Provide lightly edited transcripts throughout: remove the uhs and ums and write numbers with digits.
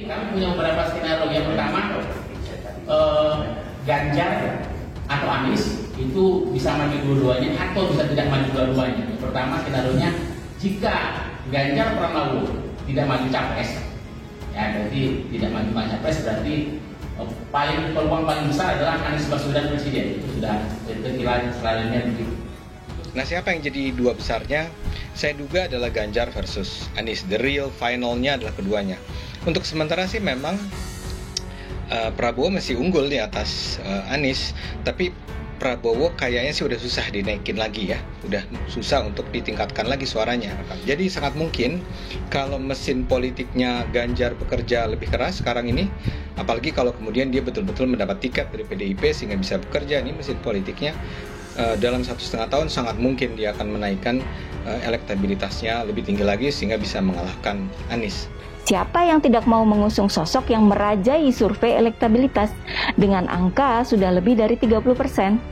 Kami punya beberapa skenario. Yang pertama, Ganjar atau Anies itu bisa maju dua-duanya atau bisa tidak maju dua-duanya. Pertama skenario-nya, jika Ganjar Pranowo tidak maju capres, ya berarti tidak maju capres, berarti peluang paling besar adalah Anies Baswedan presiden. Itu sudah kira selalunya begitu. Nah, siapa yang jadi dua besarnya? Saya duga adalah Ganjar versus Anies. The real finalnya adalah keduanya. Untuk sementara sih memang Prabowo masih unggul di atas Anies, tapi Prabowo kayaknya sih udah susah dinaikin lagi ya, udah susah untuk ditingkatkan lagi suaranya. Jadi sangat mungkin kalau mesin politiknya Ganjar bekerja lebih keras sekarang ini, apalagi kalau kemudian dia betul-betul mendapat tiket dari PDIP sehingga bisa bekerja, ini mesin politiknya dalam 1,5 tahun sangat mungkin dia akan menaikkan elektabilitasnya lebih tinggi lagi sehingga bisa mengalahkan Anies. Siapa yang tidak mau mengusung sosok yang merajai survei elektabilitas dengan angka sudah lebih dari 30%?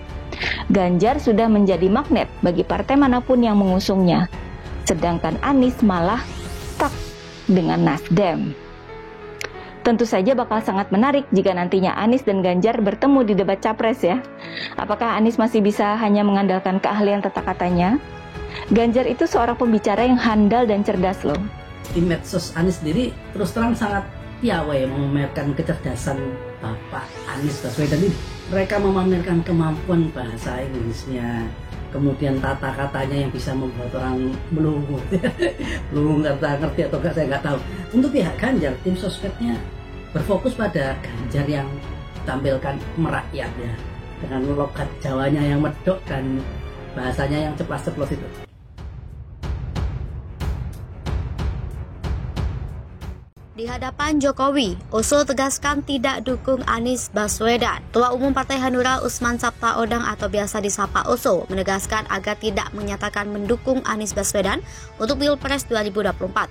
Ganjar sudah menjadi magnet bagi partai manapun yang mengusungnya, sedangkan Anies malah stuck dengan Nasdem. Tentu saja bakal sangat menarik jika nantinya Anies dan Ganjar bertemu di debat capres ya. Apakah Anies masih bisa hanya mengandalkan keahlian tata katanya? Ganjar itu seorang pembicara yang handal dan cerdas loh. Di medsos Anies sendiri terus terang sangat piawai memamerkan kecerdasan Bapak Anies Baswedan ini. Mereka memamerkan kemampuan bahasa Inggrisnya, kemudian tata katanya yang bisa membuat orang melungu. Melungu ngerti atau enggak saya nggak tahu. Untuk pihak Ganjar, tim sosmednya berfokus pada Ganjar yang tampilkan merakyat ya, dengan logat Jawanya yang medok dan bahasanya yang ceplas-ceplos itu. Di hadapan Jokowi, Oso tegaskan tidak dukung Anies Baswedan. Ketua Umum Partai Hanura Usman Sabtaodang atau biasa disapa Oso menegaskan agar tidak menyatakan mendukung Anies Baswedan untuk Pilpres 2024.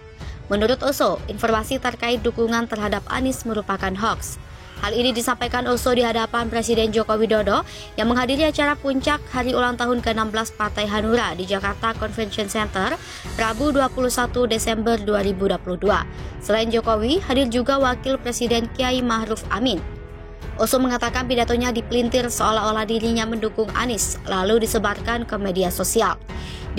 Menurut Oso, informasi terkait dukungan terhadap Anies merupakan hoax. Hal ini disampaikan Oso di hadapan Presiden Joko Widodo yang menghadiri acara puncak hari ulang tahun ke-16 Partai Hanura di Jakarta Convention Center Rabu 21 Desember 2022. Selain Jokowi, hadir juga Wakil Presiden Kiai Ma'ruf Amin. Oso mengatakan pidatonya dipelintir seolah-olah dirinya mendukung Anies, lalu disebarkan ke media sosial.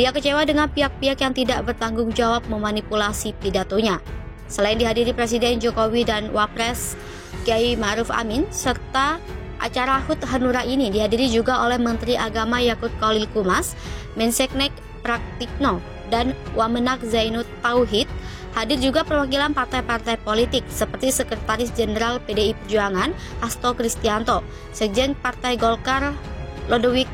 Dia kecewa dengan pihak-pihak yang tidak bertanggung jawab memanipulasi pidatonya. Selain dihadiri Presiden Jokowi dan Wapres Kiai Ma'ruf Amin, serta acara HUT Hanura ini dihadiri juga oleh Menteri Agama Yakut Khalil Qumas, Menseknek Praktikno, dan Wamenak Zainud Tauhid. Hadir juga perwakilan partai-partai politik seperti Sekretaris Jenderal PDI Perjuangan Hasto Kristianto, Sekjen Partai Golkar Lodewijk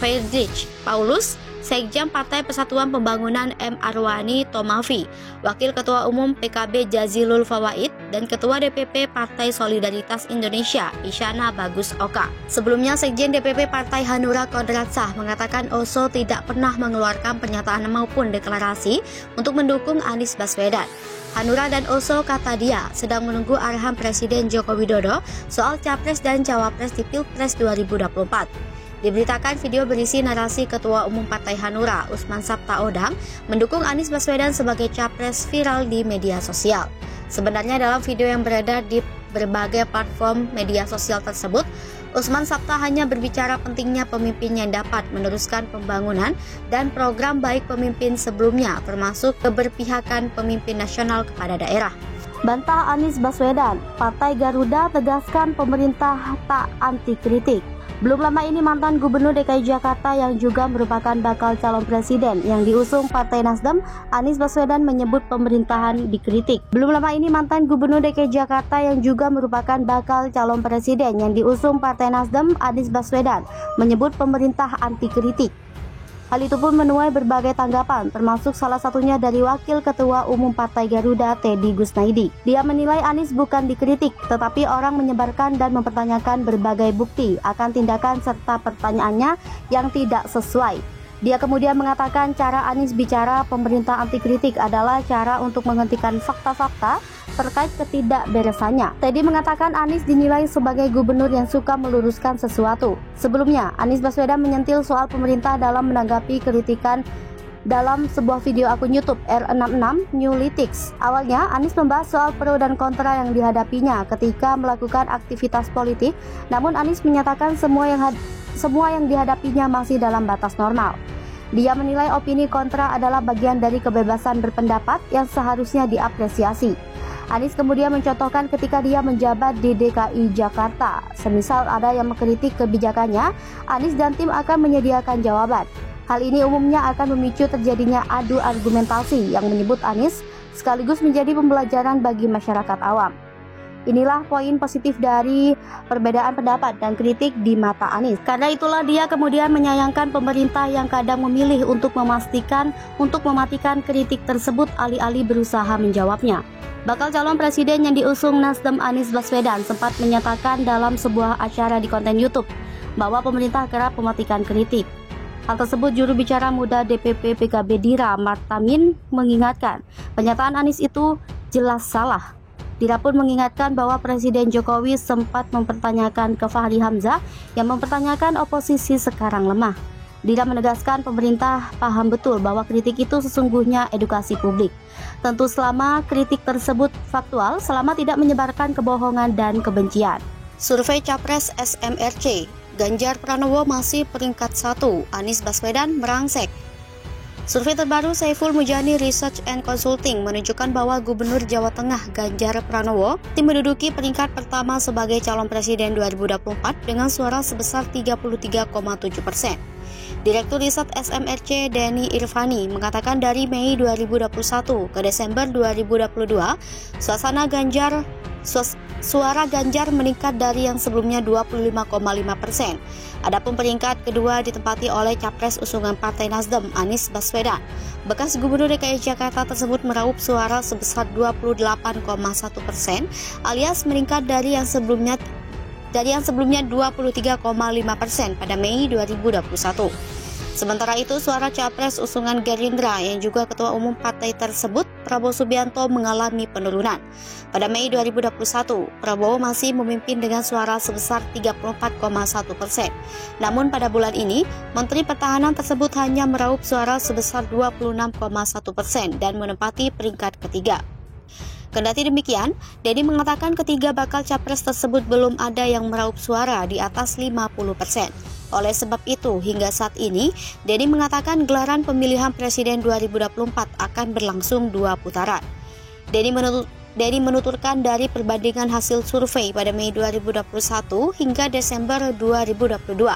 Friedrich Paulus, Sekjen Partai Persatuan Pembangunan M. Arwani Tomafi, Wakil Ketua Umum PKB Jazilul Fawaid, dan Ketua DPP Partai Solidaritas Indonesia Isyana Bagus Oka. Sebelumnya, Sekjen DPP Partai Hanura Kodratsah mengatakan Oso tidak pernah mengeluarkan pernyataan maupun deklarasi untuk mendukung Anies Baswedan. Hanura dan Oso, kata dia, sedang menunggu arahan Presiden Joko Widodo soal Capres dan Cawapres di Pilpres 2024. Diberitakan video berisi narasi Ketua Umum Partai Hanura, Usman Sabtaodang, mendukung Anies Baswedan sebagai capres viral di media sosial. Sebenarnya dalam video yang beredar di berbagai platform media sosial tersebut, Usman Sabta hanya berbicara pentingnya pemimpin yang dapat meneruskan pembangunan dan program baik pemimpin sebelumnya, termasuk keberpihakan pemimpin nasional kepada daerah. Bantah Anies Baswedan, Partai Garuda tegaskan pemerintah tak anti kritik. Belum lama ini mantan Gubernur DKI Jakarta yang juga merupakan bakal calon presiden yang diusung Partai Nasdem, Anies Baswedan menyebut pemerintahan dikritik. Belum lama ini mantan Gubernur DKI Jakarta yang juga merupakan bakal calon presiden yang diusung Partai Nasdem, Anies Baswedan menyebut pemerintah anti kritik. Hal itu pun menuai berbagai tanggapan, termasuk salah satunya dari Wakil Ketua Umum Partai Garuda, Teddy Gusnaidi. Dia menilai Anies bukan dikritik, tetapi orang menyebarkan dan mempertanyakan berbagai bukti akan tindakan serta pertanyaannya yang tidak sesuai. Dia kemudian mengatakan cara Anies bicara pemerintah anti kritik adalah cara untuk menghentikan fakta-fakta terkait ketidakberesannya. Teddy mengatakan Anies dinilai sebagai gubernur yang suka meluruskan sesuatu. Sebelumnya, Anies Baswedan menyentil soal pemerintah dalam menanggapi kritikan dalam sebuah video akun YouTube R66 Newlytics. Awalnya, Anies membahas soal pro dan kontra yang dihadapinya ketika melakukan aktivitas politik, namun Anies menyatakan semua yang dihadapinya masih dalam batas normal. Dia menilai opini kontra adalah bagian dari kebebasan berpendapat yang seharusnya diapresiasi. Anies kemudian mencontohkan ketika dia menjabat di DKI Jakarta. Semisal ada yang mengkritik kebijakannya, Anies dan tim akan menyediakan jawaban. Hal ini umumnya akan memicu terjadinya adu argumentasi yang menyebut Anies sekaligus menjadi pembelajaran bagi masyarakat awam. Inilah poin positif dari perbedaan pendapat dan kritik di mata Anies. Karena itulah dia kemudian menyayangkan pemerintah yang kadang memilih untuk mematikan kritik tersebut alih-alih berusaha menjawabnya. Bakal calon presiden yang diusung Nasdem Anies Baswedan sempat menyatakan dalam sebuah acara di konten YouTube bahwa pemerintah kerap mematikan kritik. Hal tersebut juru bicara muda DPP PKB Dira Martamin mengingatkan, pernyataan Anies itu jelas salah. Dira pun mengingatkan bahwa Presiden Jokowi sempat mempertanyakan ke Fahri Hamzah yang mempertanyakan oposisi sekarang lemah. Dira menegaskan pemerintah paham betul bahwa kritik itu sesungguhnya edukasi publik. Tentu selama kritik tersebut faktual, selama tidak menyebarkan kebohongan dan kebencian. Survei Capres SMRC, Ganjar Pranowo masih peringkat 1, Anies Baswedan merangsek. Survei terbaru Saiful Mujani Research and Consulting menunjukkan bahwa Gubernur Jawa Tengah Ganjar Pranowo menduduki peringkat pertama sebagai calon presiden 2024 dengan suara sebesar 33,7%. Direktur Riset SMRC Denny Irvani mengatakan dari Mei 2021 ke Desember 2022, suara Ganjar meningkat dari yang sebelumnya 25,5%. Adapun peringkat kedua ditempati oleh capres usungan Partai Nasdem Anies Baswedan. Bekas Gubernur DKI Jakarta tersebut meraup suara sebesar 28,1% alias meningkat dari yang sebelumnya 23,5% pada Mei 2021. Sementara itu, suara capres usungan Gerindra yang juga ketua umum partai tersebut, Prabowo Subianto, mengalami penurunan. Pada Mei 2021, Prabowo masih memimpin dengan suara sebesar 34,1%. Namun pada bulan ini, Menteri Pertahanan tersebut hanya meraup suara sebesar 26,1% dan menempati peringkat ketiga. Kendati demikian, Denny mengatakan ketiga bakal capres tersebut belum ada yang meraup suara di atas 50%. Oleh sebab itu, hingga saat ini, Denny mengatakan gelaran pemilihan presiden 2024 akan berlangsung 2 putaran. Denny menuturkan dari perbandingan hasil survei pada Mei 2021 hingga Desember 2022,